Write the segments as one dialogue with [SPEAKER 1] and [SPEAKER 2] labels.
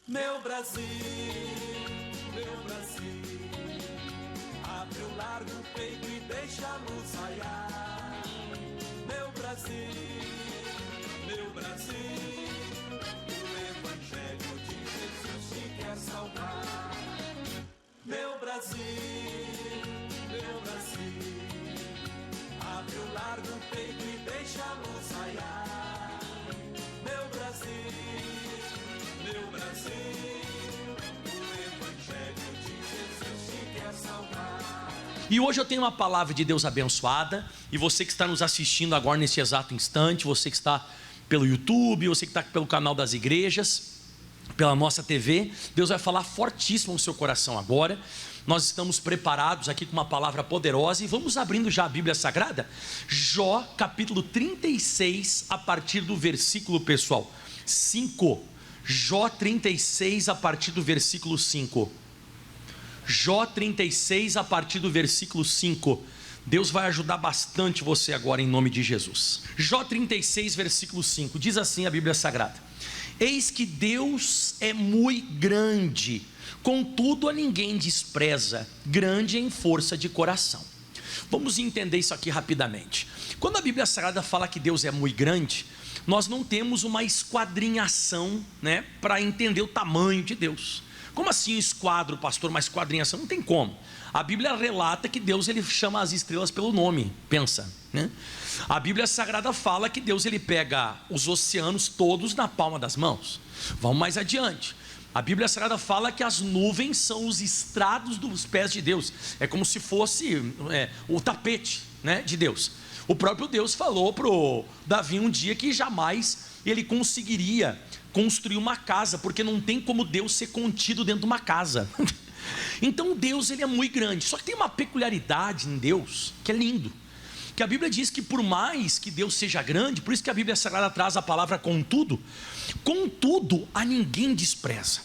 [SPEAKER 1] Meu Brasil, meu Brasil, abre o largo peito e deixa a luz raiar. Meu Brasil, o Evangelho de Jesus te quer salvar. Meu Brasil, abre o largo peito e deixa a luz raiar. Meu Brasil, o Evangelho de Jesus te quer salvar.
[SPEAKER 2] E hoje eu tenho uma palavra de Deus abençoada, e você que está nos assistindo agora nesse exato instante, você que está pelo YouTube, você que está pelo canal das igrejas, pela nossa TV, Deus vai falar fortíssimo no seu coração agora. Nós estamos preparados aqui com uma palavra poderosa, e vamos abrindo já a Bíblia Sagrada, Jó capítulo 36, a partir do versículo, pessoal, 5, Jó 36 a partir do versículo 5, Jó 36 a partir do versículo 5, Deus vai ajudar bastante você agora em nome de Jesus. Jó 36 versículo 5, diz assim a Bíblia Sagrada: eis que Deus é muito grande, contudo a ninguém despreza, grande em força de coração. Vamos entender isso aqui rapidamente. Quando a Bíblia Sagrada fala que Deus é muito grande, nós não temos uma esquadrinhação, para entender o tamanho de Deus. Como assim esquadro, pastor? Uma esquadrinhação? Não tem como. A Bíblia relata que Deus ele chama as estrelas pelo nome, pensa, A Bíblia Sagrada fala que Deus ele pega os oceanos todos na palma das mãos. Vamos mais adiante. A Bíblia Sagrada fala que as nuvens são os estrados dos pés de Deus. É como se fosse o tapete, de Deus. O próprio Deus falou para o Davi um dia que jamais ele conseguiria construir uma casa, porque não tem como Deus ser contido dentro de uma casa. Então Deus ele é muito grande. Só que tem uma peculiaridade em Deus que é lindo, que a Bíblia diz que por mais que Deus seja grande, por isso que a Bíblia Sagrada traz a palavra contudo a ninguém despreza.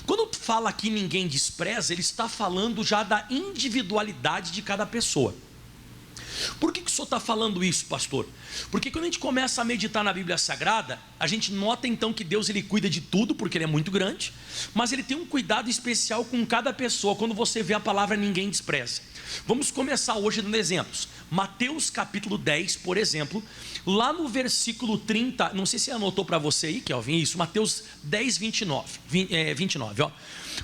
[SPEAKER 2] Quando fala aqui ninguém despreza, ele está falando já da individualidade de cada pessoa. Por que o senhor está falando isso, pastor? Porque quando a gente começa a meditar na Bíblia Sagrada, a gente nota então que Deus ele cuida de tudo, porque ele é muito grande, mas ele tem um cuidado especial com cada pessoa. Quando você vê a palavra ninguém despreza, vamos começar hoje dando exemplos. Mateus capítulo 10, por exemplo, lá no versículo 30, não sei se anotou para você aí, Kelvin, isso, Mateus 10, 29, ó.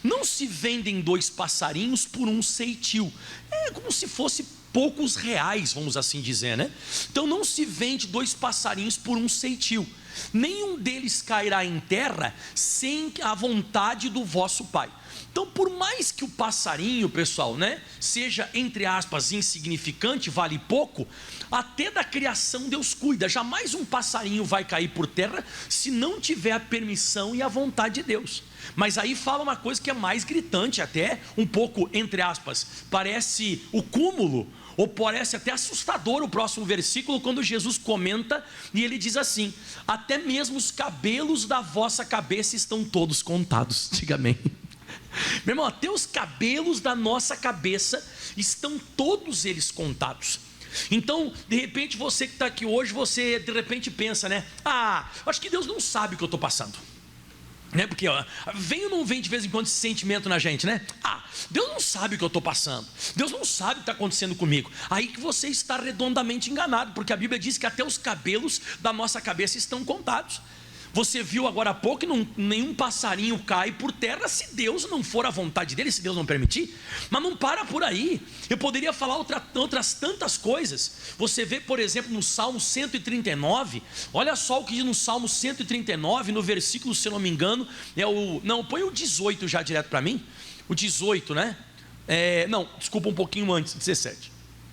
[SPEAKER 2] Não se vendem 2 passarinhos por um ceitil. É como se fosse poucos reais, vamos assim dizer, Então não se vende 2 passarinhos por um ceitil. Nenhum deles cairá em terra sem a vontade do vosso Pai. Então, por mais que o passarinho, pessoal, seja, entre aspas, insignificante, vale pouco, até da criação Deus cuida. Jamais um passarinho vai cair por terra se não tiver a permissão e a vontade de Deus. Mas aí fala uma coisa que é mais gritante, até um pouco, entre aspas, parece o cúmulo, ou parece até assustador o próximo versículo, quando Jesus comenta e ele diz assim: até mesmo os cabelos da vossa cabeça estão todos contados. Diga amém. Meu irmão, até os cabelos da nossa cabeça estão todos eles contados. Então, de repente, você que está aqui hoje, você de repente pensa, acho que Deus não sabe o que eu estou passando, porque vem ou não vem de vez em quando esse sentimento na gente, Deus não sabe o que eu estou passando, Deus não sabe o que está acontecendo comigo. Aí que você está redondamente enganado, porque a Bíblia diz que até os cabelos da nossa cabeça estão contados. Você viu agora há pouco que nenhum passarinho cai por terra se Deus não for a vontade dele, se Deus não permitir. Mas não para por aí. Eu poderia falar outras tantas coisas. Você vê, por exemplo, no Salmo 139, olha só o que diz no Salmo 139, no versículo, se eu não me engano, põe o 18 já direto para mim. O 18, desculpa, um pouquinho antes, 17.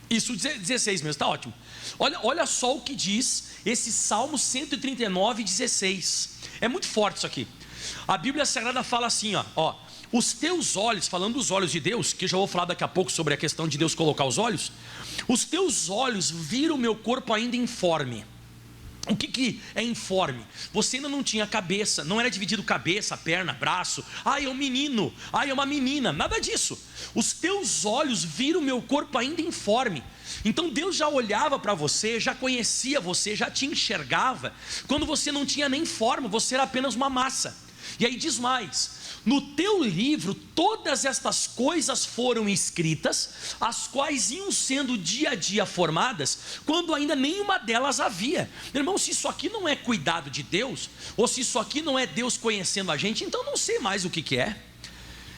[SPEAKER 2] Isso, 16 mesmo, está ótimo. Olha só o que diz esse Salmo 139, 16. É muito forte isso aqui. A Bíblia Sagrada fala assim, os teus olhos, falando dos olhos de Deus, que eu já vou falar daqui a pouco sobre a questão de Deus colocar os olhos. Os teus olhos viram o meu corpo ainda informe. O que é informe? Você ainda não tinha cabeça, não era dividido cabeça, perna, braço. É um menino, é uma menina, nada disso. Os teus olhos viram o meu corpo ainda informe. Então Deus já olhava para você, já conhecia você, já te enxergava quando você não tinha nem forma, você era apenas uma massa. E aí diz mais: no teu livro todas estas coisas foram escritas, as quais iam sendo dia a dia formadas, quando ainda nenhuma delas havia. Irmão, se isso aqui não é cuidado de Deus, ou se isso aqui não é Deus conhecendo a gente, então não sei mais o que é.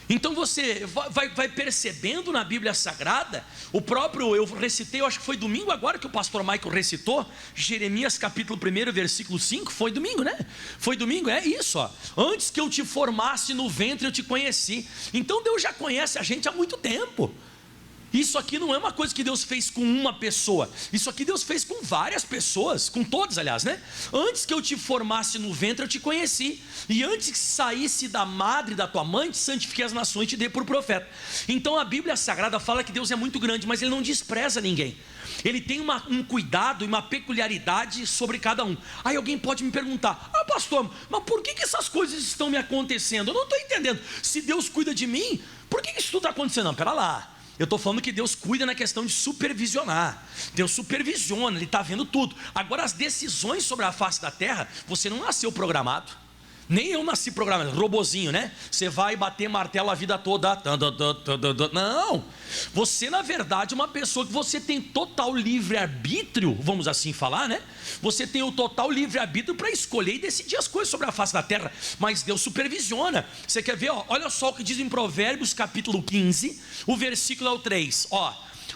[SPEAKER 2] Então você vai percebendo na Bíblia Sagrada, eu recitei, eu acho que foi domingo agora que o pastor Michael recitou, Jeremias capítulo 1, versículo 5, foi domingo, né? Foi domingo, é isso, ó. Antes que eu te formasse no ventre eu te conheci. Então Deus já conhece a gente há muito tempo. Isso aqui não é uma coisa que Deus fez com uma pessoa, isso aqui Deus fez com várias pessoas, com todos, aliás, né? Antes que eu te formasse no ventre eu te conheci, e antes que saísse da madre da tua mãe, te santifiquei as nações e te dei por profeta. Então a Bíblia Sagrada fala que Deus é muito grande, mas Ele não despreza ninguém. Ele tem um cuidado e uma peculiaridade sobre cada um. Aí alguém pode me perguntar: pastor, mas por que essas coisas estão me acontecendo? Eu não estou entendendo. Se Deus cuida de mim, por que isso tudo está acontecendo? Não, pera lá. Eu estou falando que Deus cuida na questão de supervisionar. Deus supervisiona, Ele está vendo tudo. Agora, as decisões sobre a face da terra, você não nasceu programado. Nem eu nasci programado, robozinho, né? Você vai bater martelo a vida toda. Não. Você, na verdade, é uma pessoa que você tem total livre-arbítrio, vamos assim falar, né? Você tem o total livre-arbítrio para escolher e decidir as coisas sobre a face da terra. Mas Deus supervisiona. Você quer ver? Olha só o que diz em Provérbios capítulo 15, o versículo 3.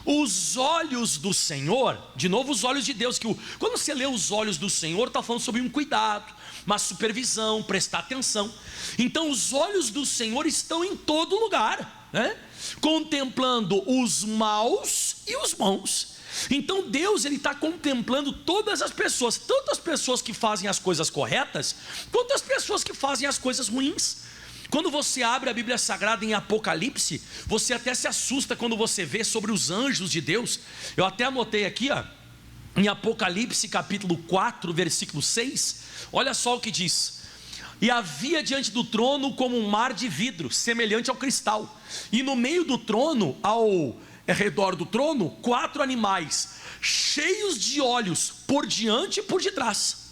[SPEAKER 2] Os olhos do Senhor, de novo os olhos de Deus, quando você lê os olhos do Senhor, está falando sobre um cuidado, uma supervisão, prestar atenção. Então os olhos do Senhor estão em todo lugar, né? Contemplando os maus e os bons. Então Deus, Ele está contemplando todas as pessoas, tanto as pessoas que fazem as coisas corretas, quanto as pessoas que fazem as coisas ruins. Quando você abre a Bíblia Sagrada em Apocalipse, você até se assusta quando você vê sobre os anjos de Deus. Eu até anotei aqui, em Apocalipse capítulo 4, versículo 6, olha só o que diz: e havia diante do trono como um mar de vidro, semelhante ao cristal, e no meio do trono, ao redor do trono, 4 animais, cheios de olhos, por diante e por detrás.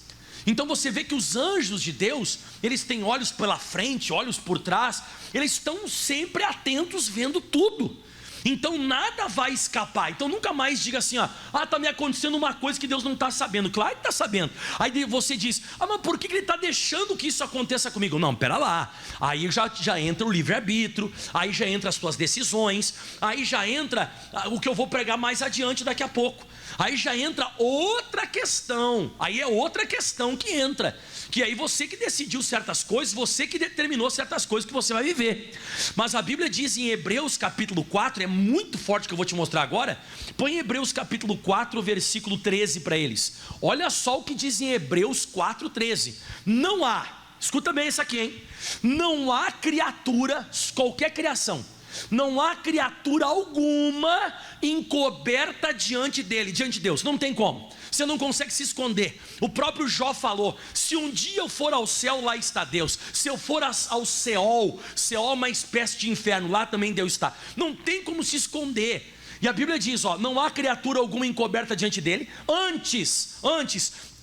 [SPEAKER 2] Então você vê que os anjos de Deus, eles têm olhos pela frente, olhos por trás, eles estão sempre atentos, vendo tudo. Então nada vai escapar. Então nunca mais diga assim: está me acontecendo uma coisa que Deus não está sabendo. Claro que está sabendo. Aí você diz: mas por que Ele está deixando que isso aconteça comigo? Não, pera lá. Aí já entra o livre-arbítrio, aí já entra as tuas decisões, aí já entra o que eu vou pregar mais adiante daqui a pouco. Aí já entra outra questão, aí é outra questão que entra, que aí você que decidiu certas coisas, você que determinou certas coisas que você vai viver. Mas a Bíblia diz em Hebreus capítulo 4, é muito forte que eu vou te mostrar agora. Põe Hebreus capítulo 4, versículo 13 para eles. Olha só o que diz em Hebreus 4, 13. Não há, escuta bem isso aqui, hein? Não há criatura, qualquer criação, não há criatura alguma encoberta diante dele, diante de Deus. Não tem como, você não consegue se esconder. O próprio Jó falou: se um dia eu for ao céu, lá está Deus. Se eu for ao Seol, Seol é uma espécie de inferno, lá também Deus está. Não tem como se esconder. E a Bíblia diz: não há criatura alguma encoberta diante dele. Antes,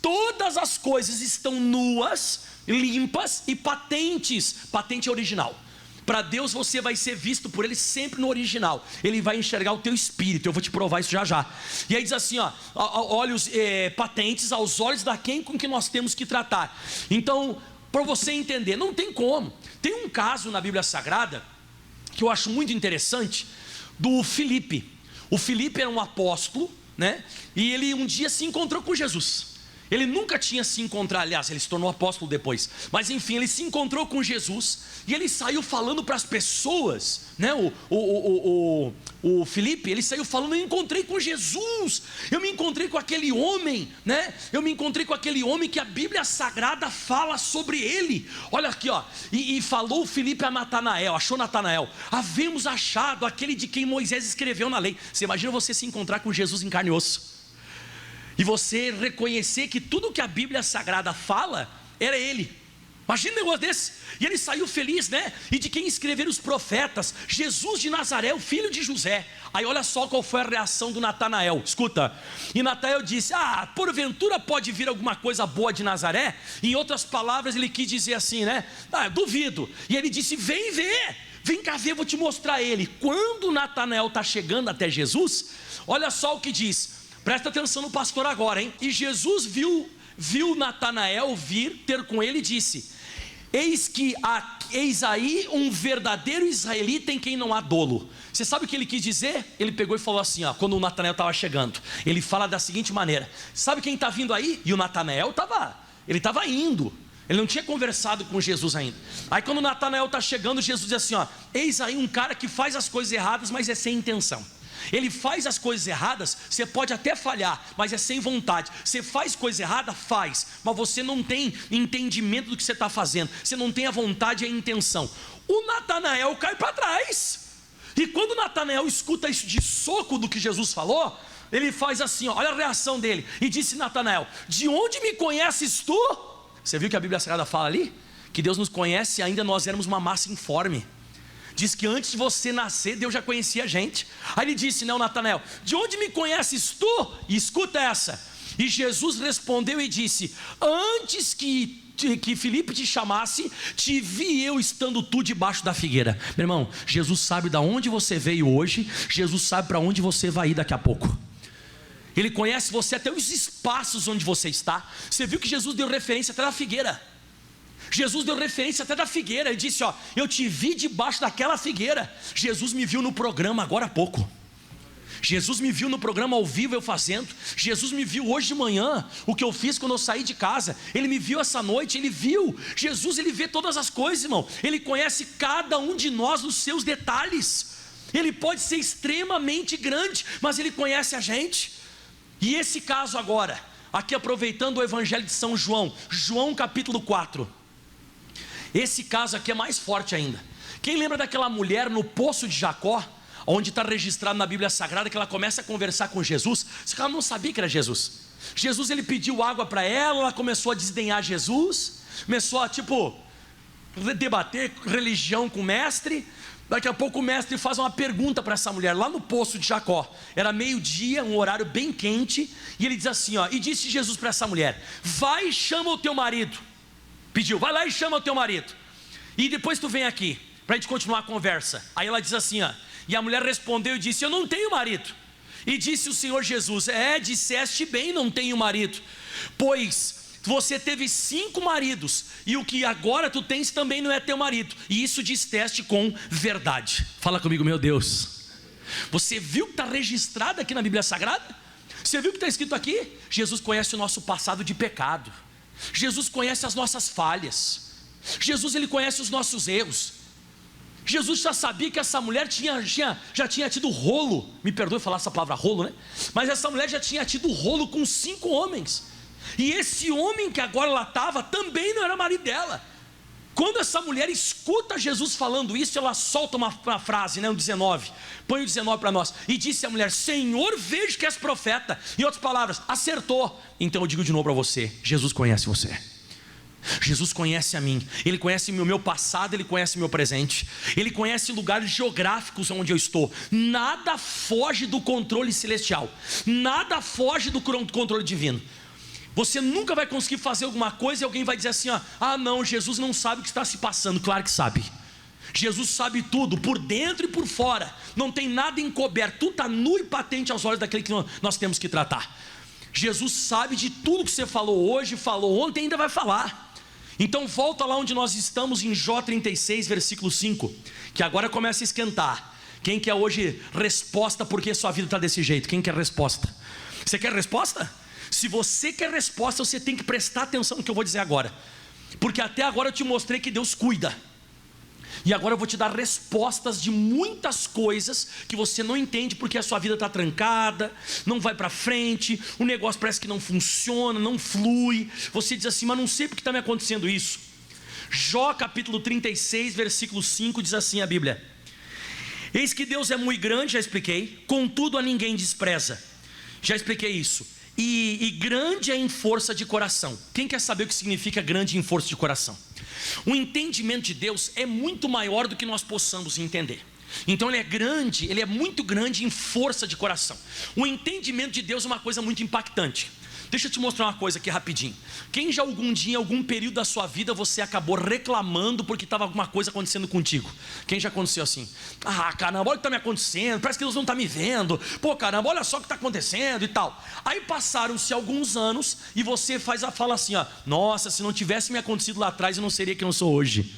[SPEAKER 2] todas as coisas estão nuas, limpas e patentes. Patente original. Para Deus você vai ser visto por Ele sempre no original. Ele vai enxergar o teu espírito. Eu vou te provar isso já já. E aí diz assim: olhos patentes aos olhos daquele com que nós temos que tratar. Então, para você entender, não tem como. Tem um caso na Bíblia Sagrada que eu acho muito interessante, do Filipe. O Filipe era um apóstolo, né? E ele um dia se encontrou com Jesus. Ele nunca tinha se encontrado, aliás, ele se tornou apóstolo depois, mas enfim, ele se encontrou com Jesus, e ele saiu falando para as pessoas, né? O Filipe, ele saiu falando: eu encontrei com Jesus, eu me encontrei com aquele homem, né? Eu me encontrei com aquele homem que a Bíblia Sagrada fala sobre ele. Olha aqui, e falou o Filipe a Natanael, achou Natanael: havemos achado aquele de quem Moisés escreveu na lei. Você imagina você se encontrar com Jesus em carne e osso, e você reconhecer que tudo que a Bíblia Sagrada fala era Ele. Imagina um negócio desse. E ele saiu feliz, né? E de quem escreveram os profetas: Jesus de Nazaré, o filho de José. Aí olha só qual foi a reação do Natanael. Escuta. E Natanael disse: porventura pode vir alguma coisa boa de Nazaré? Em outras palavras, ele quis dizer assim, né? Duvido. E ele disse: vem ver. Vem cá ver, vou te mostrar ele. Quando Natanael está chegando até Jesus, olha só o que diz. Presta atenção no pastor agora, hein? E Jesus viu Natanael vir ter com ele e disse: eis aí um verdadeiro israelita em quem não há dolo. Você sabe o que ele quis dizer? Ele pegou e falou assim, quando o Natanael estava chegando, ele fala da seguinte maneira: sabe quem está vindo aí? E o Natanael estava indo. Ele não tinha conversado com Jesus ainda. Aí quando o Natanael está chegando, Jesus diz assim, eis aí um cara que faz as coisas erradas, mas é sem intenção. Ele faz as coisas erradas, você pode até falhar, mas é sem vontade. Você faz coisa errada, faz, mas você não tem entendimento do que você está fazendo. Você não tem a vontade e a intenção. O Natanael cai para trás. E quando o Natanael escuta isso de soco do que Jesus falou, ele faz assim, olha a reação dele. E disse Natanael: de onde me conheces tu? Você viu que a Bíblia Sagrada fala ali? Que Deus nos conhece ainda nós éramos uma massa informe. Diz que antes de você nascer, Deus já conhecia a gente. Aí ele disse, o Natanael: de onde me conheces tu? E escuta essa. E Jesus respondeu e disse: antes que Filipe te chamasse, te vi eu estando tu debaixo da figueira. Meu irmão, Jesus sabe de onde você veio hoje. Jesus sabe para onde você vai ir daqui a pouco. Ele conhece você até os espaços onde você está. Você viu que Jesus deu referência até da figueira. Jesus deu referência até da figueira. Ele disse, eu te vi debaixo daquela figueira. Jesus me viu no programa agora há pouco. Jesus me viu no programa ao vivo eu fazendo. Jesus me viu hoje de manhã, o que eu fiz quando eu saí de casa. Ele me viu essa noite, ele viu. Jesus, ele vê todas as coisas, irmão. Ele conhece cada um de nós nos seus detalhes. Ele pode ser extremamente grande, mas ele conhece a gente. E esse caso agora, aqui aproveitando o Evangelho de São João, João capítulo 4. Esse caso aqui é mais forte ainda. Quem lembra daquela mulher no poço de Jacó, onde está registrado na Bíblia Sagrada que ela começa a conversar com Jesus? Ela não sabia que era Jesus. Jesus, ele pediu água para ela começou a desdenhar Jesus, começou a debater religião com o mestre. Daqui a pouco o mestre faz uma pergunta para essa mulher, lá no poço de Jacó. Era meio-dia, um horário bem quente. E ele diz assim, e disse Jesus para essa mulher: vai e chama o teu marido. Pediu, vai lá e chama o teu marido. E depois tu vem aqui, para a gente continuar a conversa. Aí ela diz assim, e a mulher respondeu e disse: eu não tenho marido. E disse o Senhor Jesus: disseste bem, não tenho marido. Pois você teve 5 maridos, e o que agora tu tens também não é teu marido. E isso disseste com verdade. Fala comigo, meu Deus. Você viu que está registrado aqui na Bíblia Sagrada? Você viu que está escrito aqui? Jesus conhece o nosso passado de pecado. Jesus conhece as nossas falhas. Jesus, ele conhece os nossos erros. Jesus já sabia que essa mulher já tinha tido rolo. Me perdoe falar essa palavra rolo, né? Mas essa mulher já tinha tido rolo com 5 homens. E esse homem que agora ela estava também não era marido dela. Quando essa mulher escuta Jesus falando isso, ela solta uma frase, o 19. Põe o 19 para nós. E disse a mulher: Senhor, vejo que és profeta. Em outras palavras, acertou. Então eu digo de novo para você: Jesus conhece você. Jesus conhece a mim. Ele conhece o meu passado, ele conhece o meu presente. Ele conhece lugares geográficos onde eu estou. Nada foge do controle celestial. Nada foge do controle divino. Você nunca vai conseguir fazer alguma coisa e alguém vai dizer assim: não, Jesus não sabe o que está se passando. Claro que sabe. Jesus sabe tudo, por dentro e por fora. Não tem nada encoberto. Tudo está nu e patente aos olhos daquele que nós temos que tratar. Jesus sabe de tudo que você falou hoje, falou ontem e ainda vai falar. Então volta lá onde nós estamos, em Jó 36, versículo 5, que agora começa a esquentar. Quem quer hoje resposta porque sua vida está desse jeito? Quem quer resposta? Você quer resposta? Se você quer resposta, você tem que prestar atenção no que eu vou dizer agora. Porque até agora eu te mostrei que Deus cuida. E agora eu vou te dar respostas de muitas coisas que você não entende, porque a sua vida está trancada, não vai para frente, o negócio parece que não funciona, não flui. Você diz assim: mas não sei porque está me acontecendo isso. Jó capítulo 36, versículo 5 diz assim a Bíblia: eis que Deus é muito grande, já expliquei, contudo a ninguém despreza. Já expliquei isso. E grande é em força de coração. Quem quer saber o que significa grande em força de coração? O entendimento de Deus é muito maior do que nós possamos entender. Então ele é grande, ele é muito grande em força de coração. O entendimento de Deus é uma coisa muito impactante. Deixa eu te mostrar uma coisa aqui rapidinho. Quem já algum dia, em algum período da sua vida, você acabou reclamando porque estava alguma coisa acontecendo contigo? Quem já aconteceu assim? Ah, caramba, olha o que está me acontecendo, parece que Deus não está me vendo. Pô, caramba, olha só o que está acontecendo e tal. Aí passaram-se alguns anos e você fala assim, ó: nossa, se não tivesse me acontecido lá atrás, eu não seria quem eu sou hoje.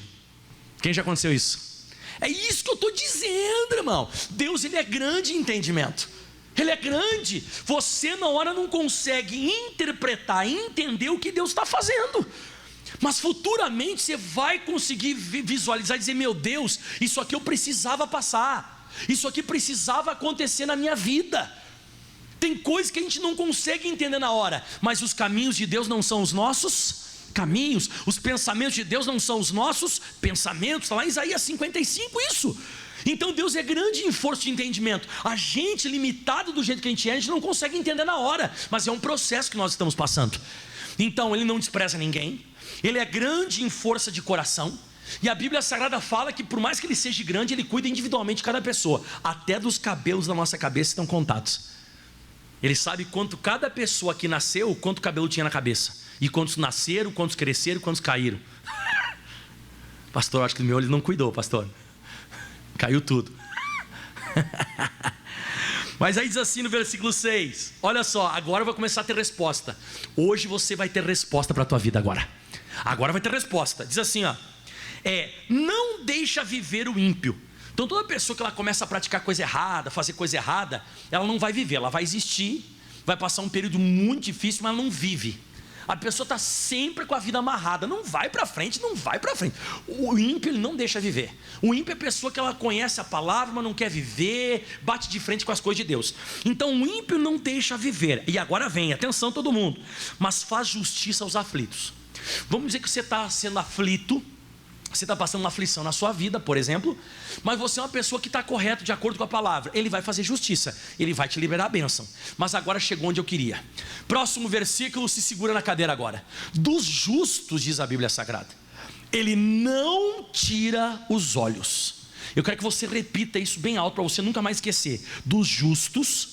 [SPEAKER 2] Quem já aconteceu isso? É isso que eu estou dizendo, irmão. Deus, ele é grande em entendimento. Ele é grande. Você na hora não consegue interpretar, entender o que Deus está fazendo, mas futuramente você vai conseguir visualizar e dizer: meu Deus, isso aqui eu precisava passar, isso aqui precisava acontecer na minha vida. Tem coisas que a gente não consegue entender na hora, mas os caminhos de Deus não são os nossos caminhos, os pensamentos de Deus não são os nossos pensamentos. Está lá em Isaías 55 isso. Então Deus é grande em força de entendimento. A gente, limitado do jeito que a gente não consegue entender na hora, mas é um processo que nós estamos passando. Então ele não despreza ninguém, ele é grande em força de coração. E a Bíblia Sagrada fala que por mais que ele seja grande, ele cuida individualmente de cada pessoa. Até dos cabelos da nossa cabeça estão contados. Ele sabe quanto cada pessoa que nasceu, quanto cabelo tinha na cabeça, e quantos nasceram, quantos cresceram, quantos caíram. Pastor, acho que o meu ele não cuidou, pastor. Caiu tudo. Mas aí diz assim no versículo 6. Olha só, agora vai começar a ter resposta. Hoje você vai ter resposta para a tua vida agora. Agora vai ter resposta. Diz assim, ó: não deixa viver o ímpio. Então toda pessoa que ela começa a praticar coisa errada, fazer coisa errada, ela não vai viver, ela vai existir, vai passar um período muito difícil, mas ela não vive. A pessoa está sempre com a vida amarrada, não vai para frente, não vai para frente. O ímpio, ele não deixa viver. O ímpio é a pessoa que ela conhece a palavra, mas não quer viver, bate de frente com as coisas de Deus. Então o ímpio não deixa viver. E agora vem, atenção todo mundo: mas faz justiça aos aflitos. Vamos dizer que você está sendo aflito, você está passando uma aflição na sua vida, por exemplo, mas você é uma pessoa que está correta de acordo com a palavra. Ele vai fazer justiça, ele vai te liberar a bênção. Mas agora chegou onde eu queria. Próximo versículo, se segura na cadeira agora. Dos justos, diz a Bíblia Sagrada, ele não tira os olhos. Eu quero que você repita isso bem alto para você nunca mais esquecer. Dos justos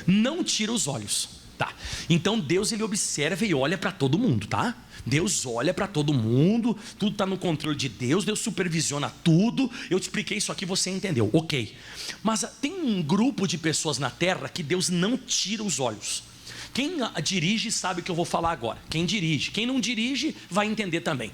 [SPEAKER 2] não tira os olhos. Tá. Então Deus, ele observa e olha para todo mundo, tá? Deus olha para todo mundo, tudo está no controle de Deus, Deus supervisiona tudo. Eu te expliquei isso aqui, você entendeu, ok. Mas tem um grupo de pessoas na terra que Deus não tira os olhos. Quem dirige sabe o que eu vou falar agora. Quem dirige, quem não dirige vai entender também.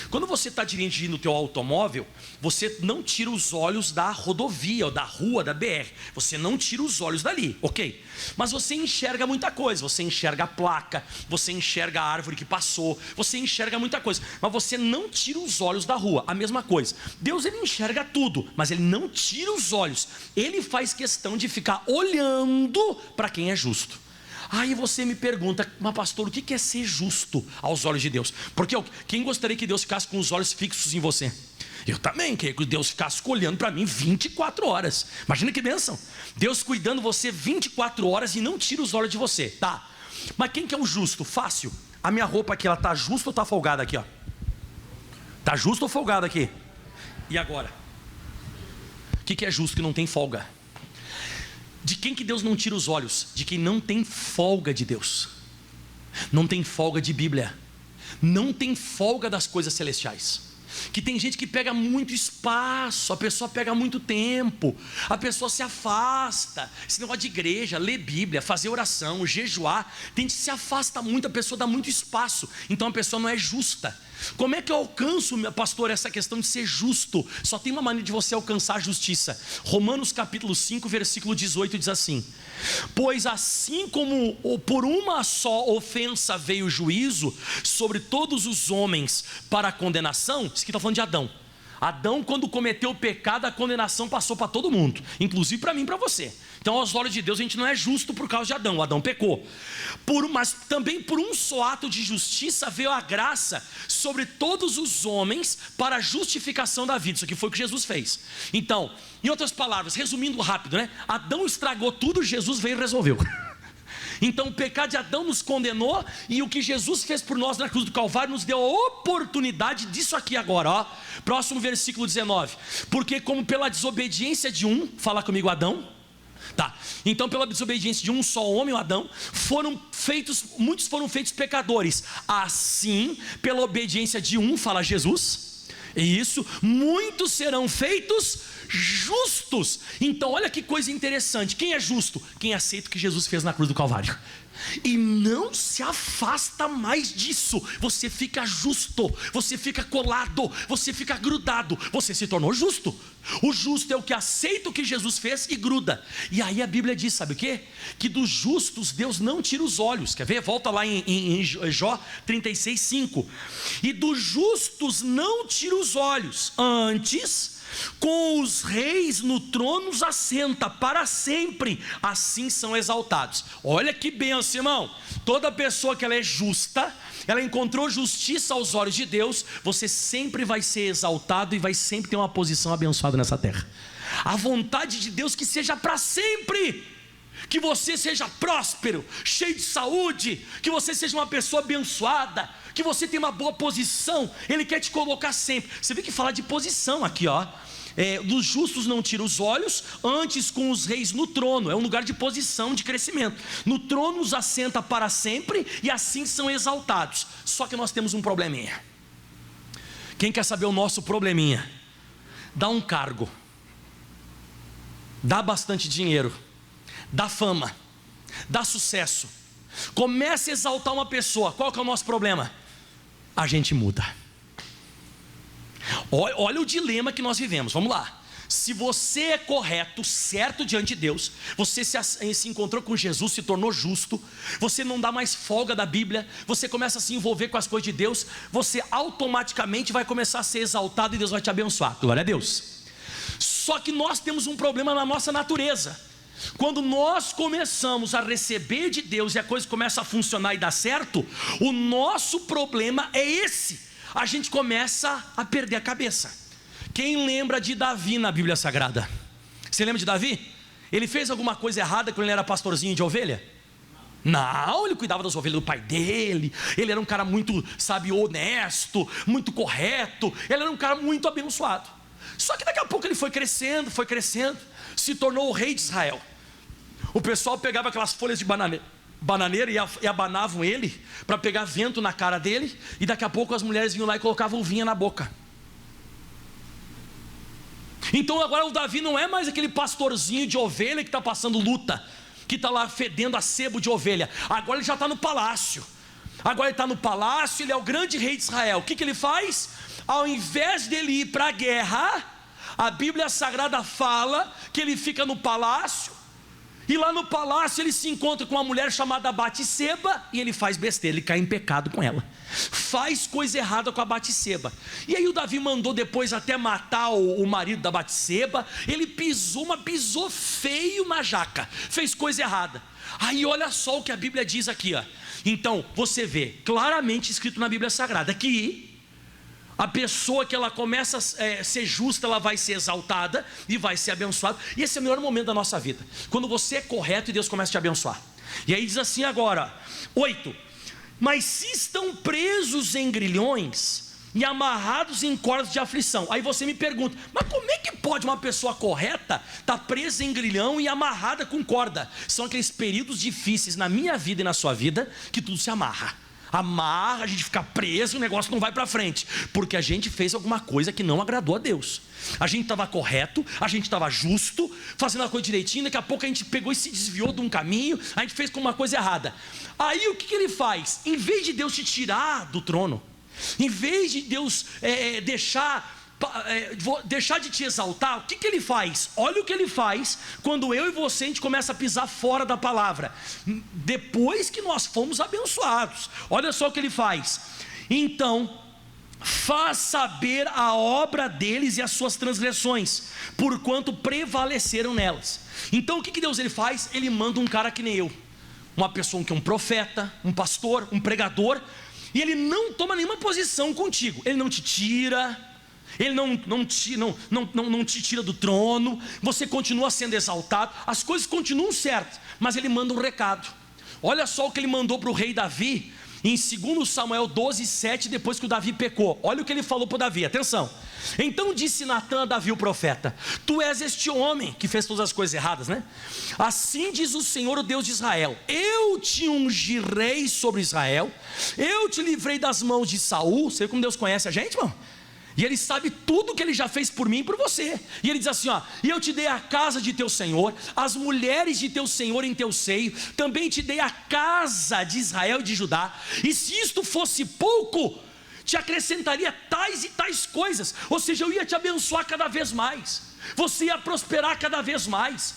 [SPEAKER 2] Quando você está dirigindo o teu automóvel, você não tira os olhos da rodovia, ou da rua, da BR. Você não tira os olhos dali, ok? Mas você enxerga muita coisa. Você enxerga a placa, você enxerga a árvore que passou, você enxerga muita coisa. Mas você não tira os olhos da rua. A mesma coisa. Deus, ele enxerga tudo, mas ele não tira os olhos. Ele faz questão de ficar olhando para quem é justo. Aí você me pergunta: mas pastor, o que é ser justo aos olhos de Deus? Porque quem gostaria que Deus ficasse com os olhos fixos em você? Eu também queria que Deus ficasse olhando para mim 24 horas. Imagina que bênção. Deus cuidando de você 24 horas e não tira os olhos de você. Tá, mas quem que é o justo? Fácil. A minha roupa aqui, ela está justa ou está folgada aqui, ó? Está justa ou folgada aqui? E agora? O que é justo que não tem folga? De quem que Deus não tira os olhos? De quem não tem folga de Deus. Não tem folga de Bíblia. Não tem folga das coisas celestiais. Que tem gente que pega muito espaço, a pessoa pega muito tempo, a pessoa se afasta. Esse negócio de igreja, ler Bíblia, fazer oração, jejuar, tem gente que se afasta muito, a pessoa dá muito espaço. Então a pessoa não é justa. Como é que eu alcanço, pastor, essa questão de ser justo? Só tem uma maneira de você alcançar a justiça. Romanos capítulo 5, versículo 18 diz assim: pois assim como por uma só ofensa veio o juízo sobre todos os homens para a condenação. Isso aqui está falando de Adão. Adão, quando cometeu o pecado, a condenação passou para todo mundo, inclusive para mim e para você. Então aos olhos de Deus a gente não é justo por causa de Adão. Adão pecou, mas também por um só ato de justiça veio a graça sobre todos os homens para a justificação da vida. Isso aqui foi o que Jesus fez. Então, em outras palavras, resumindo rápido, né? Adão estragou tudo, Jesus veio e resolveu. Então o pecado de Adão nos condenou, e o que Jesus fez por nós na cruz do Calvário nos deu a oportunidade disso aqui agora, ó. Próximo versículo 19. Porque como pela desobediência de um, fala comigo, Adão. Tá, então pela desobediência de um só homem, o Adão, muitos foram feitos pecadores. Assim, pela obediência de um, fala Jesus, isso, muitos serão feitos justos. Então olha que coisa interessante, quem é justo? Quem aceita o que Jesus fez na cruz do Calvário e não se afasta mais disso. Você fica justo, você fica colado, você fica grudado, você se tornou justo. O justo é o que aceita o que Jesus fez e gruda. E aí a Bíblia diz, sabe o quê? Que dos justos Deus não tira os olhos. Quer ver? Volta lá em Jó 36:5. E dos justos não tira os olhos, antes com os reis no trono os assenta para sempre, assim são exaltados. Olha que bênção, irmão. Toda pessoa que ela é justa, ela encontrou justiça aos olhos de Deus, você sempre vai ser exaltado e vai sempre ter uma posição abençoada nessa terra. A vontade de Deus que seja para sempre, que você seja próspero, cheio de saúde, que você seja uma pessoa abençoada, que você tenha uma boa posição. Ele quer te colocar sempre. Você vê que fala de posição aqui, ó. Dos justos não tira os olhos, antes com os reis no trono. É um lugar de posição, de crescimento. No trono os assenta para sempre, e assim são exaltados. Só que nós temos um probleminha. Quem quer saber o nosso probleminha? Dá um cargo, dá bastante dinheiro, dá fama, dá sucesso, comece a exaltar uma pessoa. Qual que é o nosso problema? A gente muda. Olha o dilema que nós vivemos, vamos lá. Se você é correto, certo diante de Deus, você se encontrou com Jesus, se tornou justo, você não dá mais folga da Bíblia, você começa a se envolver com as coisas de Deus, você automaticamente vai começar a ser exaltado e Deus vai te abençoar. Glória a Deus. Só que nós temos um problema na nossa natureza. Quando nós começamos a receber de Deus e a coisa começa a funcionar e dar certo, o nosso problema é esse. A gente começa a perder a cabeça. Quem lembra de Davi na Bíblia Sagrada? Você lembra de Davi? Ele fez alguma coisa errada quando ele era pastorzinho de ovelha? Não, ele cuidava das ovelhas do pai dele. Ele era um cara muito, honesto, muito correto. Ele era um cara muito abençoado. Só que daqui a pouco ele foi crescendo, se tornou o rei de Israel. O pessoal pegava aquelas folhas de bananeira e abanavam ele para pegar vento na cara dele, e daqui a pouco as mulheres vinham lá e colocavam uvinha na boca. Então agora o Davi não é mais aquele pastorzinho de ovelha que está passando luta, que está lá fedendo a sebo de ovelha. Agora ele já está no palácio. Agora ele está no palácio, ele é o grande rei de Israel. O que ele faz? Ao invés dele ir para a guerra, a Bíblia Sagrada fala que ele fica no palácio, e lá no palácio ele se encontra com uma mulher chamada Batseba, e ele faz besteira, ele cai em pecado com ela, faz coisa errada com a Batseba. E aí o Davi mandou depois até matar o marido da Batseba. Ele pisou feio na jaca, fez coisa errada. Aí olha só o que a Bíblia diz aqui, ó. Então você vê claramente escrito na Bíblia Sagrada que a pessoa que ela começa a ser justa, ela vai ser exaltada e vai ser abençoada. E esse é o melhor momento da nossa vida, quando você é correto e Deus começa a te abençoar. E aí diz assim agora, 8: mas se estão presos em grilhões e amarrados em cordas de aflição. Aí você me pergunta, mas como é que pode uma pessoa correta estar presa em grilhão e amarrada com corda? São aqueles períodos difíceis na minha vida e na sua vida que tudo se amarra, a gente fica preso, o negócio não vai para frente, porque a gente fez alguma coisa que não agradou a Deus. A gente estava correto, a gente estava justo, fazendo a coisa direitinho, daqui a pouco a gente pegou e se desviou de um caminho, a gente fez com uma coisa errada. Aí o que ele faz? Em vez de Deus te tirar do trono, em vez de Deus deixar de te exaltar, o que ele faz? Olha o que ele faz quando eu e você a gente começa a pisar fora da palavra, depois que nós fomos abençoados. Olha só o que ele faz: então faz saber a obra deles e as suas transgressões, porquanto prevaleceram nelas. Então o que Deus ele faz? Ele manda um cara que nem eu, uma pessoa que é um profeta, um pastor, um pregador, e ele não toma nenhuma posição contigo. Ele não te tira, ele não te tira do trono, você continua sendo exaltado, as coisas continuam certas, mas ele manda um recado. Olha só o que ele mandou para o rei Davi, em 2 Samuel 12:7, depois que o Davi pecou. Olha o que ele falou para Davi, atenção. Então disse Natã a Davi o profeta: tu és este homem que fez todas as coisas erradas, né? Assim diz o Senhor, o Deus de Israel: eu te ungirei sobre Israel, eu te livrei das mãos de Saul. Você vê como Deus conhece a gente, irmão? E Ele sabe tudo que Ele já fez por mim e por você. E Ele diz assim, ó: e eu te dei a casa de teu Senhor, as mulheres de teu Senhor em teu seio, também te dei a casa de Israel e de Judá. E se isto fosse pouco, te acrescentaria tais e tais coisas. Ou seja, eu ia te abençoar cada vez mais, você ia prosperar cada vez mais.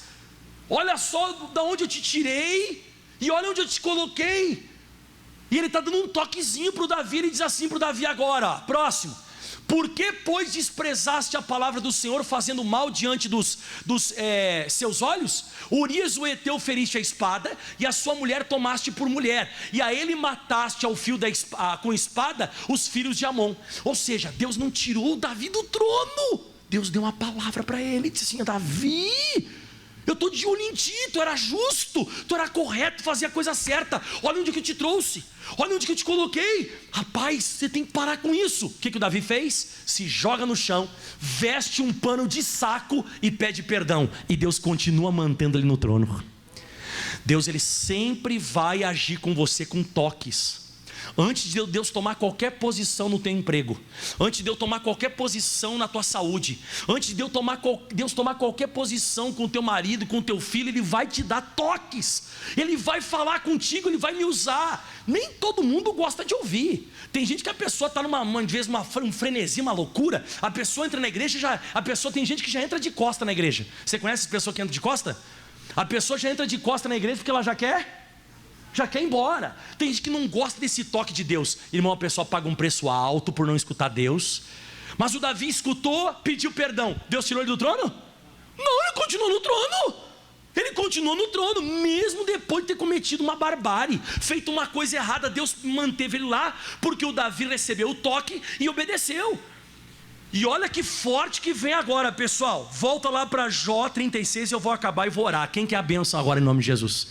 [SPEAKER 2] Olha só de onde eu te tirei, e olha onde eu te coloquei. E Ele está dando um toquezinho para o Davi. Ele diz assim para o Davi agora, ó, próximo: por que, pois, desprezaste a palavra do Senhor, fazendo mal diante dos seus olhos? Urias o Heteu feriste a espada, e a sua mulher tomaste por mulher, e a ele mataste ao fio com espada os filhos de Amon. Ou seja, Deus não tirou Davi do trono, Deus deu uma palavra para ele, disse assim: Davi, eu estou de olho em ti, tu era justo, tu era correto, fazia a coisa certa. Olha onde que eu te trouxe, olha onde que eu te coloquei. Rapaz, você tem que parar com isso. O que o Davi fez? Se joga no chão, veste um pano de saco e pede perdão. E Deus continua mantendo ele no trono. Deus, Ele sempre vai agir com você com toques. Antes de Deus tomar qualquer posição no teu emprego, antes de Deus tomar qualquer posição na tua saúde, antes de Deus tomar qualquer posição com o teu marido, com o teu filho, Ele vai te dar toques. Ele vai falar contigo, Ele vai me usar. Nem todo mundo gosta de ouvir. Tem gente que a pessoa está um frenesi, uma loucura. A pessoa entra na igreja, tem gente que já entra de costa na igreja. Você conhece essa pessoa que entra de costa? A pessoa já entra de costa na igreja porque ela já quer ir embora. Tem gente que não gosta desse toque de Deus. Irmão, a pessoa paga um preço alto por não escutar Deus. Mas o Davi escutou, pediu perdão. Deus tirou ele do trono? Não, ele continuou no trono. Ele continuou no trono, mesmo depois de ter cometido uma barbárie, feito uma coisa errada. Deus manteve ele lá, porque o Davi recebeu o toque e obedeceu. E olha que forte que vem agora, pessoal. Volta lá para Jó 36, eu vou acabar e vou orar. Quem quer a bênção agora em nome de Jesus?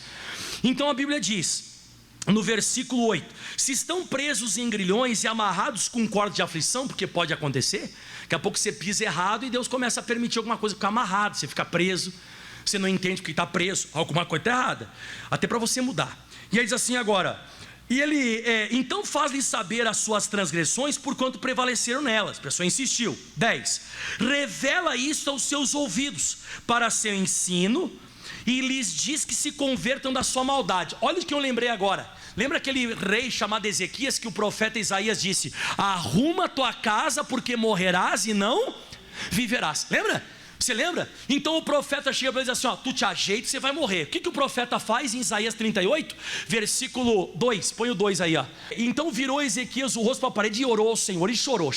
[SPEAKER 2] Então a Bíblia diz, no versículo 8: se estão presos em grilhões e amarrados com cordas de aflição, porque pode acontecer, daqui a pouco você pisa errado e Deus começa a permitir alguma coisa ficar amarrado, você fica preso, você não entende porque está preso, alguma coisa está errada, até para você mudar. E aí diz assim agora: e ele, então faz-lhe saber as suas transgressões, porquanto prevaleceram nelas. A pessoa insistiu. 10, revela isso aos seus ouvidos, para seu ensino, e lhes diz que se convertam da sua maldade. Olha o que eu lembrei agora. Lembra aquele rei chamado Ezequias, que o profeta Isaías disse: arruma a tua casa, porque morrerás e não viverás. Lembra? Você lembra? Então o profeta chega para ele e diz assim: ó, tu te ajeita, você vai morrer. O que o profeta faz em Isaías 38, versículo 2, põe o 2 aí, ó. Então virou Ezequias o rosto para a parede e orou ao Senhor, e chorou.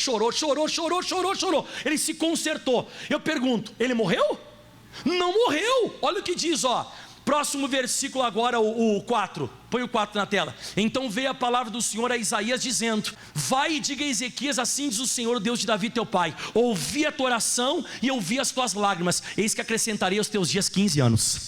[SPEAKER 2] Ele se consertou. Eu pergunto, ele morreu? Não morreu. Olha o que diz, ó. Próximo versículo agora, o 4. Põe o 4 na tela. Então veio a palavra do Senhor a Isaías dizendo: vai e diga a Ezequias, assim diz o Senhor, o Deus de Davi teu pai: ouvi a tua oração e ouvi as tuas lágrimas, eis que acrescentarei aos teus dias 15 anos.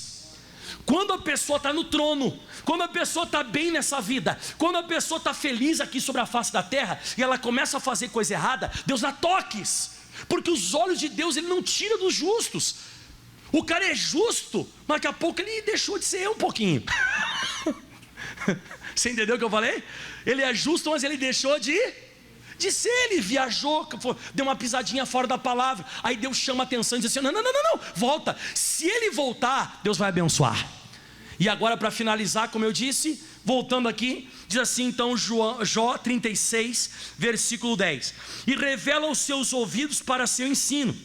[SPEAKER 2] Quando a pessoa está no trono, quando a pessoa está bem nessa vida, quando a pessoa está feliz aqui sobre a face da terra, e ela começa a fazer coisa errada, Deus dá toques, porque os olhos de Deus Ele não tira dos justos. O cara é justo, mas daqui a pouco ele deixou de ser um pouquinho. Você entendeu o que eu falei? Ele é justo, mas ele deixou de ser. Ele viajou, deu uma pisadinha fora da palavra. Aí Deus chama a atenção e diz assim: não, volta. Se ele voltar, Deus vai abençoar. E agora, para finalizar, como eu disse, voltando aqui, diz assim então Jó 36, versículo 10: e revela os seus ouvidos para seu ensino,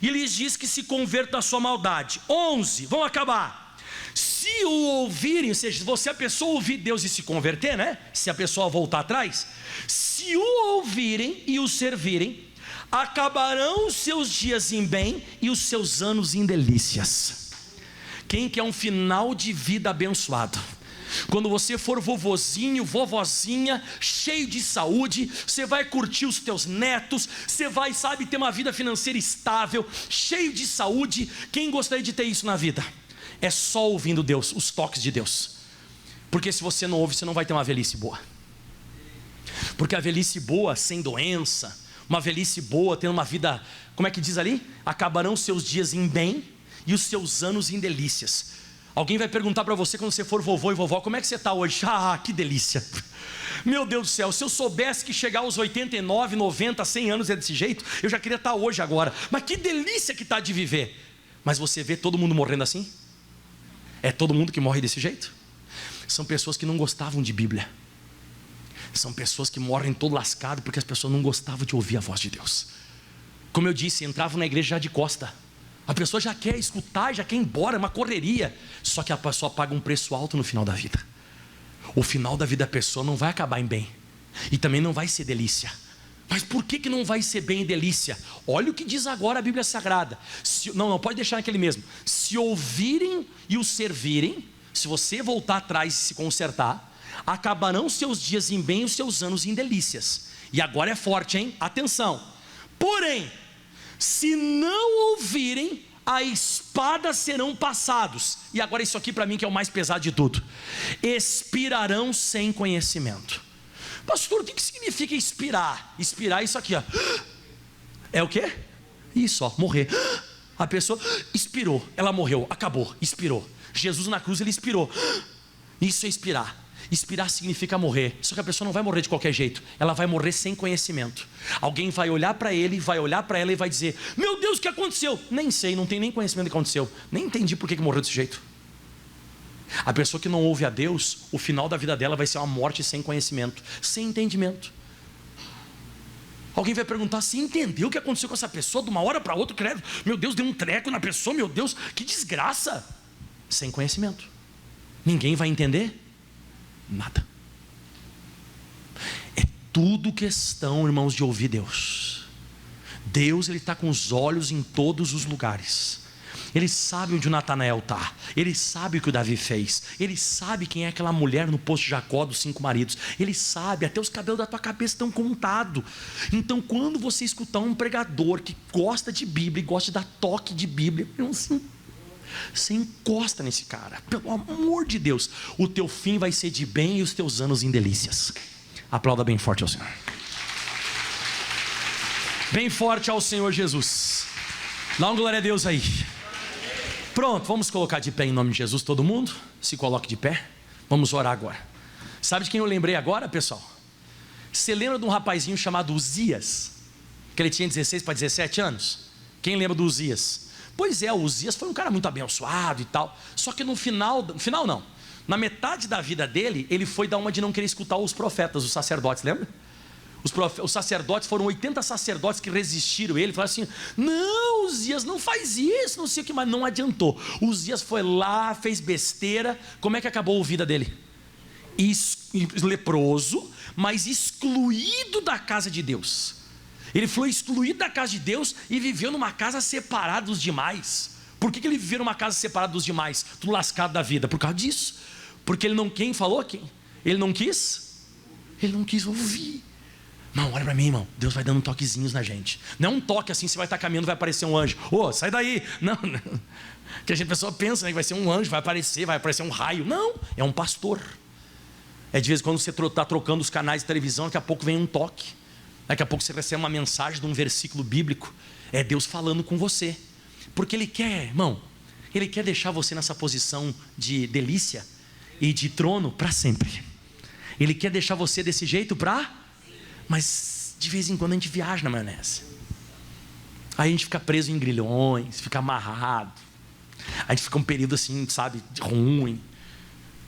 [SPEAKER 2] e lhes diz que se converta da sua maldade. 11, vão acabar. Se o ouvirem, ou seja, se a pessoa ouvir Deus e se converter, né? Se a pessoa voltar atrás, se o ouvirem e o servirem, acabarão os seus dias em bem e os seus anos em delícias. Quem quer um final de vida abençoado? Quando você for vovozinho, vovozinha, cheio de saúde, você vai curtir os teus netos, você vai, ter uma vida financeira estável, cheio de saúde. Quem gostaria de ter isso na vida? É só ouvindo Deus, os toques de Deus. Porque se você não ouve, você não vai ter uma velhice boa. Porque a velhice boa, sem doença, uma velhice boa, tendo uma vida, como é que diz ali? Acabarão seus dias em bem e os seus anos em delícias. Alguém vai perguntar para você quando você for vovô e vovó: como é que você está hoje? Ah, que delícia. Meu Deus do céu, se eu soubesse que chegar aos 89, 90, 100 anos é desse jeito, eu já queria estar hoje agora. Mas que delícia que está de viver. Mas você vê todo mundo morrendo assim? É todo mundo que morre desse jeito? São pessoas que não gostavam de Bíblia. São pessoas que morrem todo lascado porque as pessoas não gostavam de ouvir a voz de Deus. Como eu disse, entravam na igreja já de costa. A pessoa já quer escutar, já quer ir embora, é uma correria. Só que a pessoa paga um preço alto no final da vida. O final da vida da pessoa não vai acabar em bem. E também não vai ser delícia. Mas por que não vai ser bem e delícia? Olha o que diz agora a Bíblia Sagrada. Não, pode deixar naquele mesmo. Se ouvirem e o servirem, se você voltar atrás e se consertar, acabarão seus dias em bem e os seus anos em delícias. E agora é forte, hein? Atenção. Porém, se não ouvirem, a espada serão passados. E agora isso aqui para mim que é o mais pesado de tudo. Expirarão sem conhecimento. Pastor, o que significa expirar? Expirar é isso aqui, ó. É o quê? Isso, ó, morrer. A pessoa expirou, ela morreu, acabou, expirou. Jesus na cruz ele expirou. Isso é expirar. Expirar significa morrer. Só que a pessoa não vai morrer de qualquer jeito. Ela vai morrer sem conhecimento. Alguém vai olhar para ele, vai olhar para ela e vai dizer: meu Deus, o que aconteceu? Nem sei, não tenho nem conhecimento do que aconteceu. Nem entendi por que morreu desse jeito. A pessoa que não ouve a Deus, o final da vida dela vai ser uma morte sem conhecimento, sem entendimento. Alguém vai perguntar: se entendeu o que aconteceu com essa pessoa de uma hora para outra? Credo, meu Deus, deu um treco na pessoa, meu Deus, que desgraça. Sem conhecimento. Ninguém vai entender nada. É tudo questão, irmãos, de ouvir Deus. Deus, ele está com os olhos em todos os lugares. Ele sabe onde o Natanael está. Ele sabe o que o Davi fez. Ele sabe quem é aquela mulher no poço de Jacó dos 5 maridos. Ele sabe, até os cabelos da tua cabeça estão contados. Então quando você escutar um pregador que gosta de Bíblia e gosta de dar toque de Bíblia, você encosta nesse cara. Pelo amor de Deus, o teu fim vai ser de bem e os teus anos em delícias. Aplauda bem forte ao Senhor. Bem forte ao Senhor Jesus. Dá uma glória a Deus aí. Pronto, vamos colocar de pé em nome de Jesus. Todo mundo se coloque de pé. Vamos orar agora. Sabe de quem eu lembrei agora, pessoal? Você lembra de um rapazinho chamado Uzias? Que ele tinha 16 para 17 anos? Quem lembra do Uzias? Pois é, o Uzias foi um cara muito abençoado e tal. Só que no final não, na metade da vida dele, ele foi dar uma de não querer escutar os profetas, os sacerdotes, lembra? Os sacerdotes, foram 80 sacerdotes que resistiram ele, falaram assim: não, Uzias, não faz isso, não sei o que, mas não adiantou. Uzias foi lá, fez besteira. Como é que acabou a vida dele? Leproso, mas excluído da casa de Deus. Ele foi excluído da casa de Deus e viveu numa casa separada dos demais. Por que ele viveu numa casa separada dos demais? Tudo lascado da vida, por causa disso. Porque ele não, quem falou? Quem? Ele não quis ouvir. Não, olha para mim, irmão. Deus vai dando toquezinhos na gente. Não é um toque assim, você vai estar caminhando, vai aparecer um anjo. Ô, sai daí. Não. Que a pessoa pensa, né, que vai ser um anjo, vai aparecer um raio. Não, é um pastor. É de vez em quando você está trocando os canais de televisão, daqui a pouco vem um toque. Daqui a pouco você recebe uma mensagem de um versículo bíblico. É Deus falando com você. Porque Ele quer, irmão, Ele quer deixar você nessa posição de delícia e de trono para sempre. Ele quer deixar você desse jeito mas de vez em quando a gente viaja na maionese. Aí a gente fica preso em grilhões, fica amarrado. A gente fica um período assim, sabe, ruim.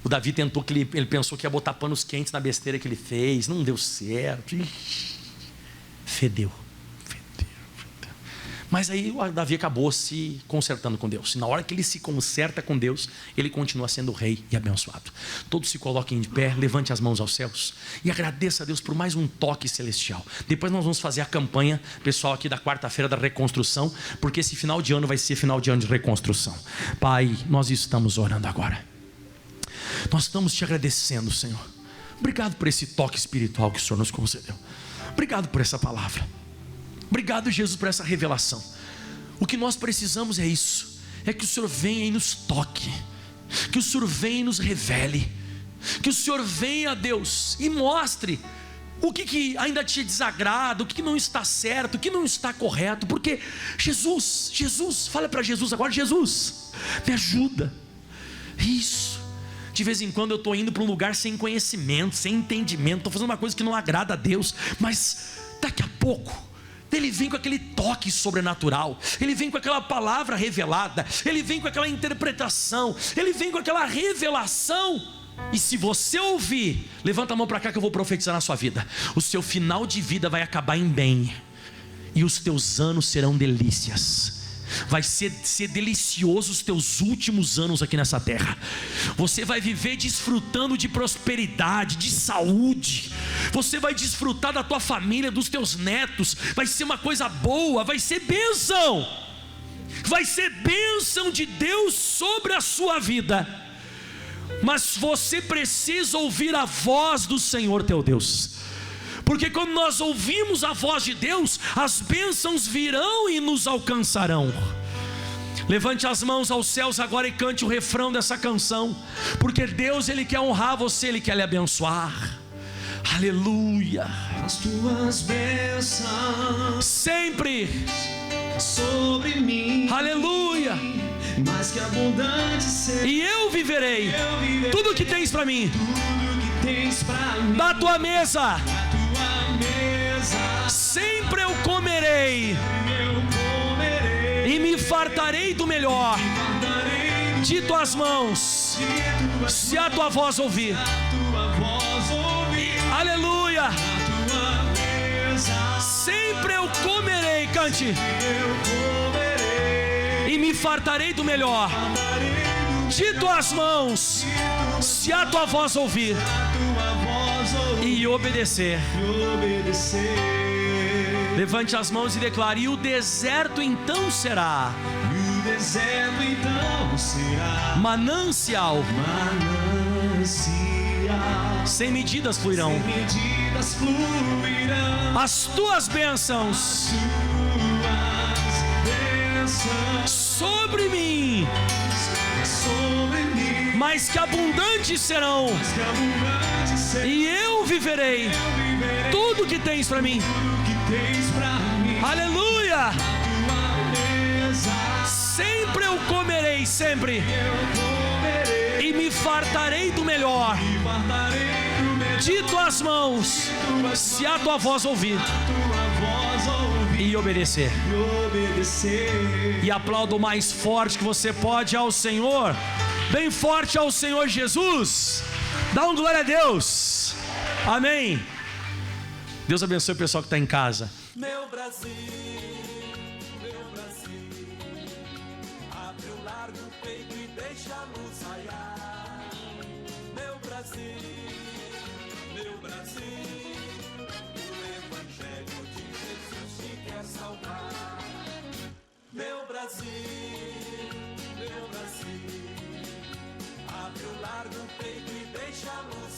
[SPEAKER 2] O Davi tentou, ele pensou que ia botar panos quentes na besteira que ele fez. Não deu certo. Fedeu. Mas aí o Davi acabou se consertando com Deus. E na hora que ele se conserta com Deus, ele continua sendo rei e abençoado. Todos se coloquem de pé, levante as mãos aos céus e agradeça a Deus por mais um toque celestial. Depois nós vamos fazer a campanha, pessoal, aqui da quarta-feira da reconstrução, porque esse final de ano vai ser final de ano de reconstrução. Pai, nós estamos orando agora. Nós estamos te agradecendo, Senhor. Obrigado por esse toque espiritual que o Senhor nos concedeu. Obrigado por essa palavra. Obrigado, Jesus, por essa revelação. O que nós precisamos é isso. É que o Senhor venha e nos toque. Que o Senhor venha e nos revele. Que o Senhor venha, Deus, e mostre o que ainda te desagrada, o que não está certo, o que não está correto. Porque Jesus, fala para Jesus agora: Jesus, me ajuda. Isso. De vez em quando eu estou indo para um lugar sem conhecimento, sem entendimento, estou fazendo uma coisa que não agrada a Deus, mas daqui a pouco Ele vem com aquele toque sobrenatural, Ele vem com aquela palavra revelada, Ele vem com aquela interpretação, Ele vem com aquela revelação. E se você ouvir, levanta a mão para cá que eu vou profetizar na sua vida. O seu final de vida vai acabar em bem, e os teus anos serão delícias. Vai ser delicioso os teus últimos anos aqui nessa terra. Você vai viver desfrutando de prosperidade, de saúde. Você vai desfrutar da tua família, dos teus netos. Vai ser uma coisa boa, vai ser bênção. Vai ser bênção de Deus sobre a sua vida. Mas você precisa ouvir a voz do Senhor teu Deus. Porque quando nós ouvimos a voz de Deus, as bênçãos virão e nos alcançarão. Levante as mãos aos céus agora e cante o refrão dessa canção. Porque Deus, Ele quer honrar você, Ele quer lhe abençoar. Aleluia.
[SPEAKER 1] As tuas bênçãos
[SPEAKER 2] sempre
[SPEAKER 1] sobre mim.
[SPEAKER 2] Aleluia.
[SPEAKER 1] Mais que abundante ser.
[SPEAKER 2] E eu viverei tudo que tens para mim.
[SPEAKER 1] Tudo que tens para mim.
[SPEAKER 2] Da tua mesa
[SPEAKER 1] Mesa.
[SPEAKER 2] sempre eu comerei e me fartarei do melhor de tuas mãos, se a tua voz ouvir. Aleluia. Sempre eu comerei, cante, e me fartarei do melhor de tuas mãos, se a tua voz ouvir e obedecer. Levante as mãos e declare: e o deserto então será manancial, sem medidas fluirão. As tuas bênçãos sobre mim, mas que abundantes serão, e eu viverei tudo que tens para mim. Aleluia. Sempre eu comerei, sempre, e me fartarei do melhor de tuas mãos, se a tua voz ouvir e obedecer. E aplauda o mais forte que você pode ao Senhor, bem forte ao Senhor Jesus. Dá um glória a Deus. Amém. Deus abençoe o pessoal que está em casa.
[SPEAKER 1] Meu Brasil, abre o largo peito e deixa a luz raiar. Meu Brasil, o Evangelho de Jesus te quer salvar. Meu Brasil, abre o largo peito e deixa a luz